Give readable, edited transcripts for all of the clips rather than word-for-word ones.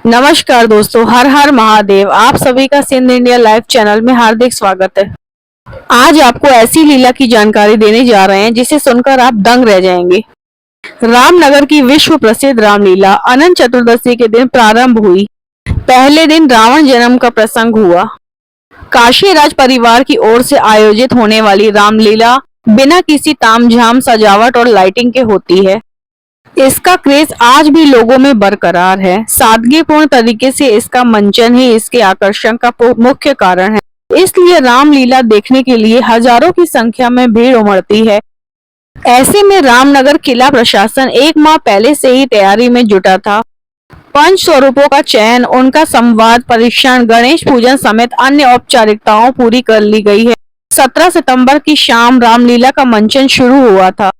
नमस्कार दोस्तों, हर हर महादेव। आप सभी का सिंध इंडिया लाइव चैनल में हार्दिक स्वागत है। आज आपको ऐसी लीला की जानकारी देने जा रहे हैं जिसे सुनकर आप दंग रह जाएंगे। रामनगर की विश्व प्रसिद्ध रामलीला अनंत चतुर्दशी के दिन प्रारंभ हुई। पहले दिन रावण जन्म का प्रसंग हुआ। काशी राज परिवार की ओर से आयोजित होने वाली रामलीला बिना किसी तामझाम, सजावट और लाइटिंग के होती है। इसका क्रेज आज भी लोगों में बरकरार है। सादगीपूर्ण तरीके से इसका मंचन ही इसके आकर्षण का मुख्य कारण है। इसलिए रामलीला देखने के लिए हजारों की संख्या में भीड़ उमड़ती है। ऐसे में रामनगर किला प्रशासन एक माह पहले से ही तैयारी में जुटा था। पंच स्वरूपों का चयन, उनका संवाद, परीक्षण, गणेश पूजन समेत अन्य औपचारिकताओं पूरी कर ली गई है। 17 सितंबर की शाम रामलीला का मंचन शुरू हुआ था।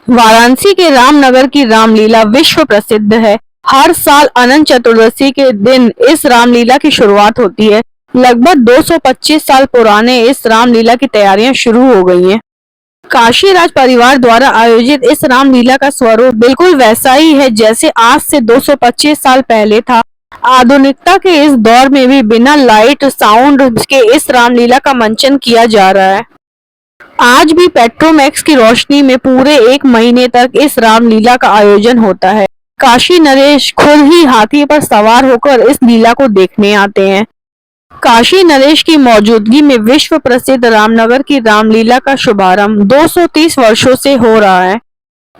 वाराणसी के रामनगर की रामलीला विश्व प्रसिद्ध है। हर साल अनंत चतुर्दशी के दिन इस रामलीला की शुरुआत होती है। लगभग 225 साल पुराने इस रामलीला की तैयारियां शुरू हो गई हैं। काशी राज परिवार द्वारा आयोजित इस रामलीला का स्वरूप बिल्कुल वैसा ही है जैसे आज से 225 साल पहले था। आधुनिकता के इस दौर में भी बिना लाइट साउंड के इस रामलीला का मंचन किया जा रहा है। आज भी पेट्रोमैक्स की रोशनी में पूरे एक महीने तक इस रामलीला का आयोजन होता है। काशी नरेश खुद ही हाथी पर सवार होकर इस लीला को देखने आते हैं। काशी नरेश की मौजूदगी में विश्व प्रसिद्ध रामनगर की रामलीला का शुभारंभ 230 वर्षों से हो रहा है।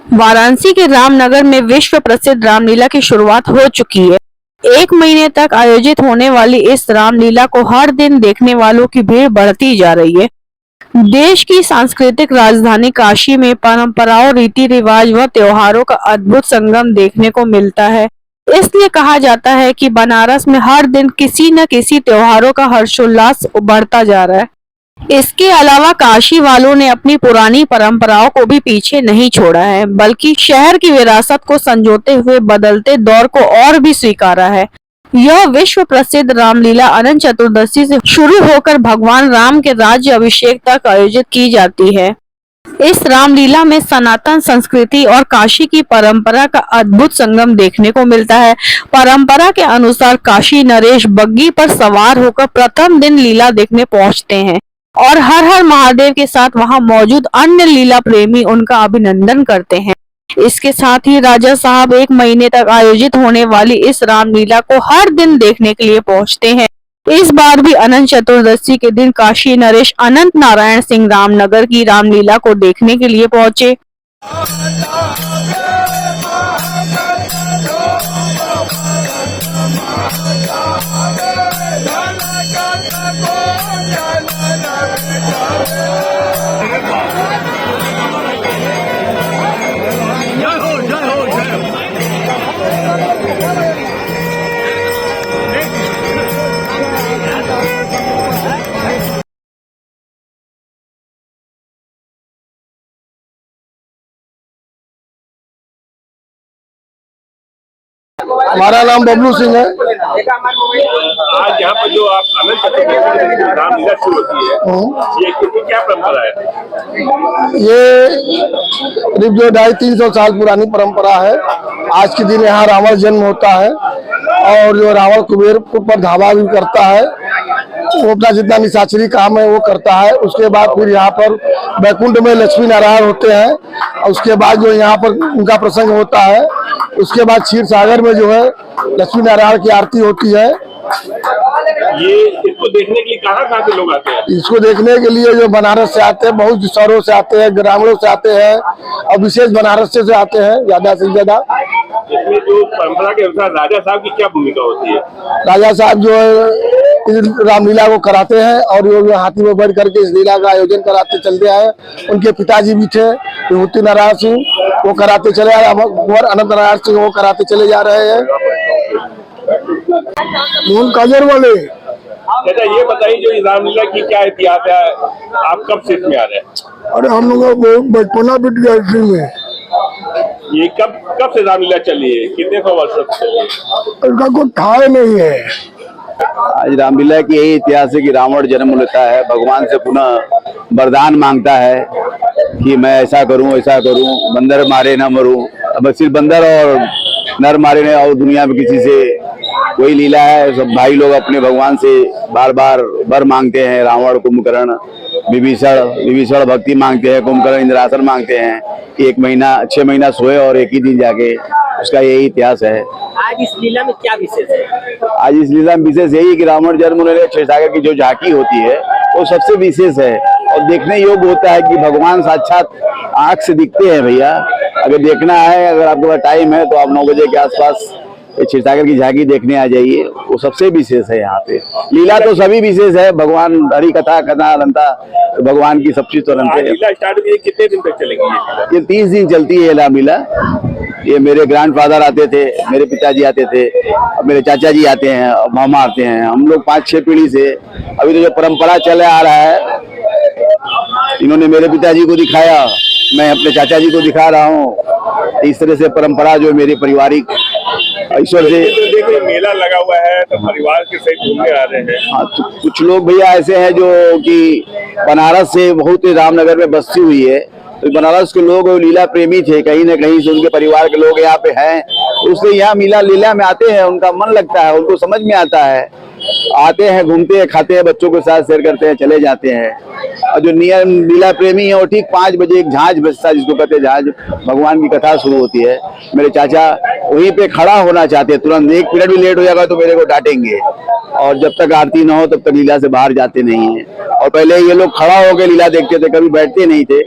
वाराणसी के रामनगर में विश्व प्रसिद्ध रामलीला की शुरुआत हो चुकी है। एक महीने तक आयोजित होने वाली इस रामलीला को हर दिन देखने वालों की भीड़ बढ़ती जा रही है। देश की सांस्कृतिक राजधानी काशी में परंपराओं, रीति रिवाज व त्योहारों का अद्भुत संगम देखने को मिलता है। इसलिए कहा जाता है कि बनारस में हर दिन किसी न किसी त्योहारों का हर्षोल्लास बढ़ता जा रहा है। इसके अलावा काशी वालों ने अपनी पुरानी परंपराओं को भी पीछे नहीं छोड़ा है, बल्कि शहर की विरासत को संजोते हुए बदलते दौर को और भी स्वीकारा है। यह विश्व प्रसिद्ध रामलीला अनंत चतुर्दशी से शुरू होकर भगवान राम के राज्य अभिषेक तक आयोजित की जाती है। इस रामलीला में सनातन संस्कृति और काशी की परंपरा का अद्भुत संगम देखने को मिलता है। परंपरा के अनुसार काशी नरेश बग्गी पर सवार होकर प्रथम दिन लीला देखने पहुंचते हैं और हर हर महादेव के साथ वहां मौजूद अन्य लीला प्रेमी उनका अभिनंदन करते हैं। इसके साथ ही राजा साहब एक महीने तक आयोजित होने वाली इस रामलीला को हर दिन देखने के लिए पहुंचते हैं। इस बार भी अनंत चतुर्दशी के दिन काशी नरेश अनंत नारायण सिंह रामनगर की रामलीला को देखने के लिए पहुंचे। हमारा नाम बबलू सिंह है। आज यहाँ पर जो आप अनंत चतुर्दशी रामलीला शुरू होती है, ये कितनी क्या परंपरा है? ये करीब जो 250-300 साल पुरानी परंपरा है। आज के दिन यहाँ रावण जन्म होता है और जो रावण कुबेर पर धावा भी करता है, वो अपना जितना निशाचरी काम है वो करता है। उसके बाद फिर यहाँ पर बैकुंठ में लक्ष्मी नारायण होते हैं और उसके बाद जो यहाँ पर उनका प्रसंग होता है। उसके बाद क्षीर सागर में जो है लक्ष्मी नारायण की आरती होती है। ये इसको देखने के लिए कहाँ से लोग आते हैं? इसको देखने के लिए जो बनारस से आते हैं, बहुत शहरों से आते हैं, ग्रामीणों से आते हैं और विशेष बनारस से आते हैं ज्यादा से ज्यादा। इसमें जो परंपरा के अनुसार राजा साहब की क्या भूमिका होती है? राजा साहब जो है इस रामलीला को कराते हैं और जो हाथी में बैठ करके इस लीला का आयोजन कराते चलते आए। उनके पिताजी भी थे विभूति नारायण सिंह, वो कराते चले आए। कुंवर अनंत नारायण सिंह वो कराते चले जा रहे हैं। मोहन काजर वाले। अच्छा, ये बताइए जो रामलीला की क्या इतिहास है, आप कब से इसमें आ रहे हैं? अरे हम लोग बचपना बीत गया इसमें। ये कब से रामलीला चली है? कितने सौ वर्षों से चली है? इसका कोई ठाय नहीं है। आज रामलीला की यही इतिहास है कि रावण जन्म लेता है, भगवान से पुनः वरदान मांगता है कि मैं ऐसा करूं, बंदर मारे ना मरूं। अब सिर्फ बंदर और नर मारे ने और दुनिया में किसी से वही लीला है। सब भाई लोग अपने भगवान से बार बार वर मांगते हैं। रावण, कुंभकर्ण, विभीषण भक्ति मांगते हैं, कुंभकर्ण इंद्रासन मांगते हैं कि 1 महीना 6 महीना सोए और एक ही दिन जाके, उसका यही इतिहास है। आज इस लीला में क्या विशेष है? आज इस लीला में विशेष यही कि रावण जन्म उन्होंने क्षीरसागर की जो झांकी होती है वो सबसे विशेष है और देखने योग्य होता है कि भगवान साक्षात आंख से दिखते हैं। भैया अगर देखना है, अगर आपके पास टाइम है तो आप 9 बजे के आसपास क्षीरसागर की झांकी देखने आ जाइए, वो सबसे विशेष है। यहाँ पे लीला तो सभी विशेष है, भगवान हरि कथा कथा रंता भगवान की सब चीज तो रंते हैं। लीला स्टार्ट हुई है, कितने दिन तक चलेगी ये लीला? ये 30 दिन चलती है रामलीला। ये मेरे ग्रैंडफादर आते थे, मेरे पिताजी आते थे, अब मेरे चाचा जी आते हैं, मामा आते हैं, हम लोग 5-6 पीढ़ी से अभी तो जो परंपरा चले आ रहा है, इन्होंने मेरे पिताजी को दिखाया, मैं अपने चाचा जी को दिखा रहा हूँ। इस तरह से परंपरा जो मेरे पारिवारिक ईश्वर से। तो देखिए मेला लगा हुआ है तो परिवार के सहित घूमने आ रहे हैं। हाँ, तो कुछ लोग भैया ऐसे हैं जो कि बनारस से बहुत रामनगर में बस्ती हुई है, तो बनारस के लोग लीला प्रेमी थे, कहीं न कहीं से उनके परिवार के लोग यहाँ पे हैं, उससे यहाँ लीला में आते हैं, उनका मन लगता है, उनको समझ में आता है, आते हैं, घूमते हैं, खाते हैं, बच्चों के साथ शेयर करते हैं, चले जाते हैं। और जो नियम लीला प्रेमी है वो ठीक 5 बजे एक झांझ बजता, जिसको कहते हैं झांझ, भगवान की कथा शुरू होती है। मेरे चाचा वहीं पे खड़ा होना चाहते हैं, तुरंत 1 मिनट भी लेट हो जाएगा तो मेरे को डांटेंगे, और जब तक आरती ना हो तब तक लीला से बाहर जाते नहीं है। और पहले ये लोग खड़ा होकर लीला देखते थे, कभी बैठते नहीं थे।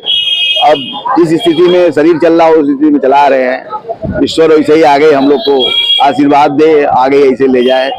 अब जिस स्थिति में शरीर चल रहा है उस स्थिति में चला रहे हैं। ईश्वर ऐसे ही आगे हम लोग को आशीर्वाद दे, आगे ऐसे ले जाए।